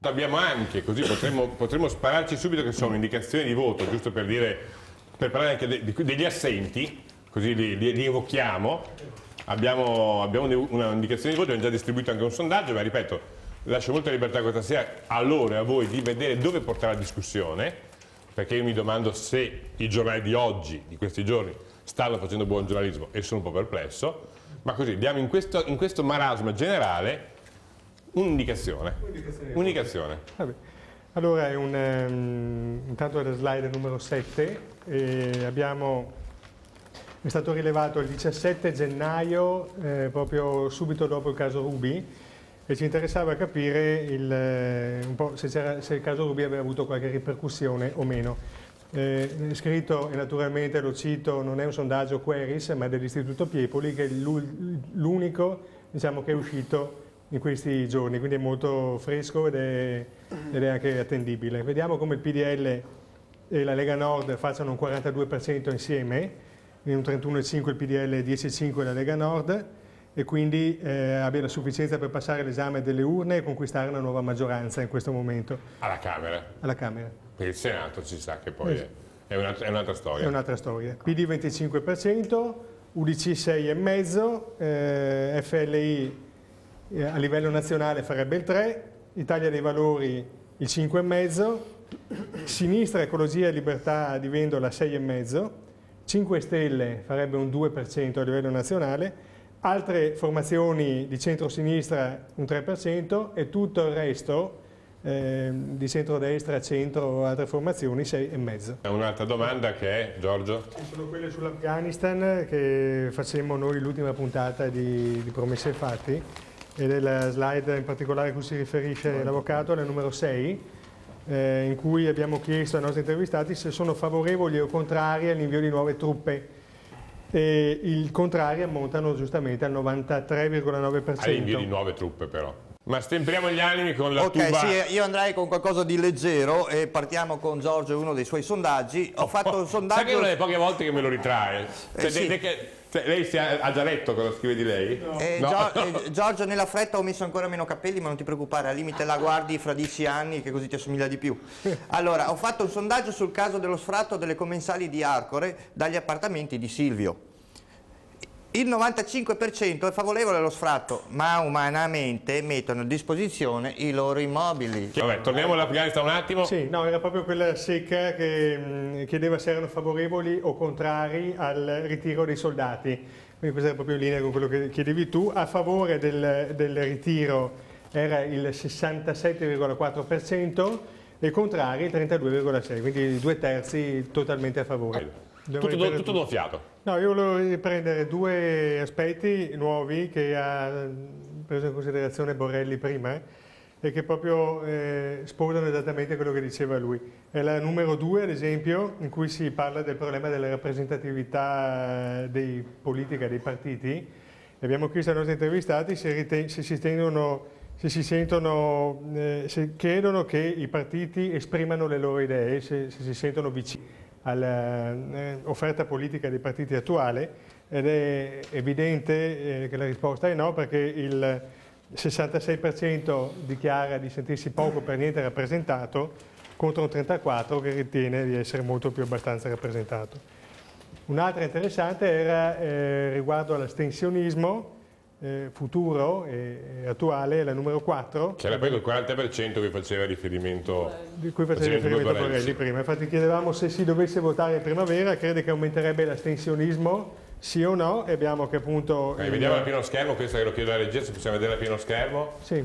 Abbiamo anche, così potremmo spararci subito, che sono indicazioni di voto, giusto per dire, per parlare anche degli assenti, così li evochiamo. Abbiamo un'indicazione di voto, abbiamo già distribuito anche un sondaggio, ma ripeto, lascio molta libertà questa sera a loro e a voi di vedere dove portare la discussione, perché io mi domando se i giornali di oggi, di questi giorni, stanno facendo buon giornalismo e sono un po' perplesso, ma così diamo in questo marasma generale un'indicazione. Vabbè. Allora, intanto è la slide numero 7, è stato rilevato il 17 gennaio, proprio subito dopo il caso Ruby, e ci interessava capire un po' se il caso Ruby aveva avuto qualche ripercussione o meno. Scritto, e naturalmente lo cito, non è un sondaggio Queris, ma dell'Istituto Piepoli, che è l'unico, diciamo, che è uscito in questi giorni, quindi è molto fresco ed è anche attendibile. Vediamo come il PDL e la Lega Nord facciano un 42% insieme, in un 31,5 il PDL e 10,5 la Lega Nord, e quindi abbia la sufficienza per passare l'esame delle urne e conquistare una nuova maggioranza in questo momento. Alla Camera? Alla Camera. Per il Senato si sa che poi è un'altra storia. È un'altra storia. PD 25%, UDC 6,5%, FLI a livello nazionale farebbe il 3%, Italia dei Valori il 5,5%, Sinistra, Ecologia e Libertà di Vendola 6,5%, 5 Stelle farebbe un 2% a livello nazionale, altre formazioni di centro-sinistra un 3% e tutto il resto di centrodestra, centro, altre formazioni 6,5%. Un'altra domanda che è, Giorgio? Sono quelle sull'Afghanistan che facemmo noi l'ultima puntata di Promesse e Fatti, ed è la slide in particolare a cui si riferisce l'avvocato, la numero 6, in cui abbiamo chiesto ai nostri intervistati se sono favorevoli o contrari all'invio di nuove truppe. E i contrari ammontano giustamente al 93,9%. All'invio di nuove truppe però. Ma stempriamo gli animi con la tuba. Ok, sì, io andrei con qualcosa di leggero e partiamo con Giorgio, uno dei suoi sondaggi. Ho fatto un sondaggio... Sai che è una delle poche volte che me lo ritrae? Sì. Lei ha già letto cosa scrive di lei? No. Giorgio, nella fretta ho messo ancora meno capelli, ma non ti preoccupare, al limite la guardi fra 10 anni che così ti assomiglia di più. Allora, ho fatto un sondaggio sul caso dello sfratto delle commensali di Arcore dagli appartamenti di Silvio. Il 95% è favorevole allo sfratto, ma umanamente mettono a disposizione i loro immobili. Vabbè, torniamo all'Afghanistan un attimo. Sì, no, era proprio quella secca che chiedeva se erano favorevoli o contrari al ritiro dei soldati. Quindi questa era proprio in linea con quello che chiedevi tu. A favore del ritiro era il 67,4% e contrari il 32,6%, quindi 2/3 totalmente a favore. Tutto d'un fiato. No, io volevo riprendere due aspetti nuovi che ha preso in considerazione Borrelli prima e che proprio sposano esattamente quello che diceva lui. È la numero 2, ad esempio, in cui si parla del problema della rappresentatività dei politica dei partiti. Abbiamo chiesto ai nostri intervistati se credono che i partiti esprimano le loro idee, se si sentono vicini all'offerta politica dei partiti attuali, ed è evidente che la risposta è no, perché il 66% dichiara di sentirsi poco per niente rappresentato contro un 34% che ritiene di essere molto più abbastanza rappresentato. Un'altra interessante era riguardo all'astensionismo futuro e attuale, la numero 4. Che era poi il 40% che faceva riferimento. Di cui faceva riferimento a Borrelli prima. Infatti chiedevamo se si dovesse votare in primavera, crede che aumenterebbe l'astensionismo, sì o no, e abbiamo che appunto... Vediamo a pieno schermo, questo che lo chiedo alla regia, se possiamo vedere a pieno schermo. Sì.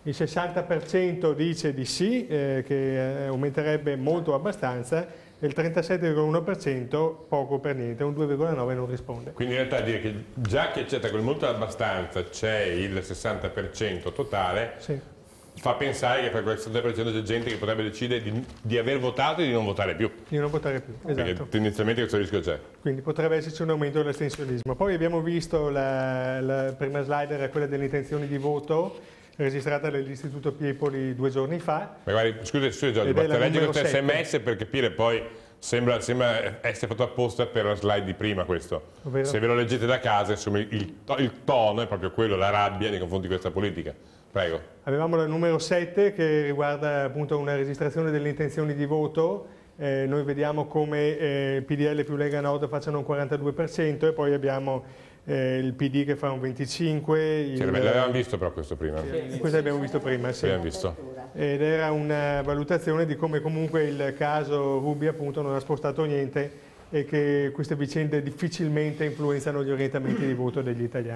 Il 60% dice di sì, che aumenterebbe molto o abbastanza, e il 37,1% poco per niente, un 2,9% non risponde. Quindi in realtà dire che già che c'è quel molto abbastanza c'è il 60% totale, sì, fa pensare che per quel 60% c'è gente che potrebbe decidere di aver votato e di non votare più. Di non votare più, esatto. Perché tendenzialmente questo rischio c'è. Quindi potrebbe esserci un aumento dell'astensionismo. Poi abbiamo visto la prima slide, era quella delle intenzioni di voto, registrata dall'Istituto Piepoli 2 giorni fa. Ma guardi, scusi Giorgio, basta leggere questo SMS per capire poi, sembra essere fatto apposta per la slide di prima questo. Ovvero? Se ve lo leggete da casa, insomma, il tono è proprio quello, la rabbia nei confronti di questa politica. Prego. Avevamo la numero 7 che riguarda appunto una registrazione delle intenzioni di voto. Noi vediamo come PDL più Lega Nord facciano un 42% e poi abbiamo il PD che fa un 25%. L'avevamo visto però questo prima. Questo l'abbiamo visto prima, sì. L'abbiamo visto. Ed era una valutazione di come comunque il caso Ruby appunto non ha spostato niente e che queste vicende difficilmente influenzano gli orientamenti di voto degli italiani.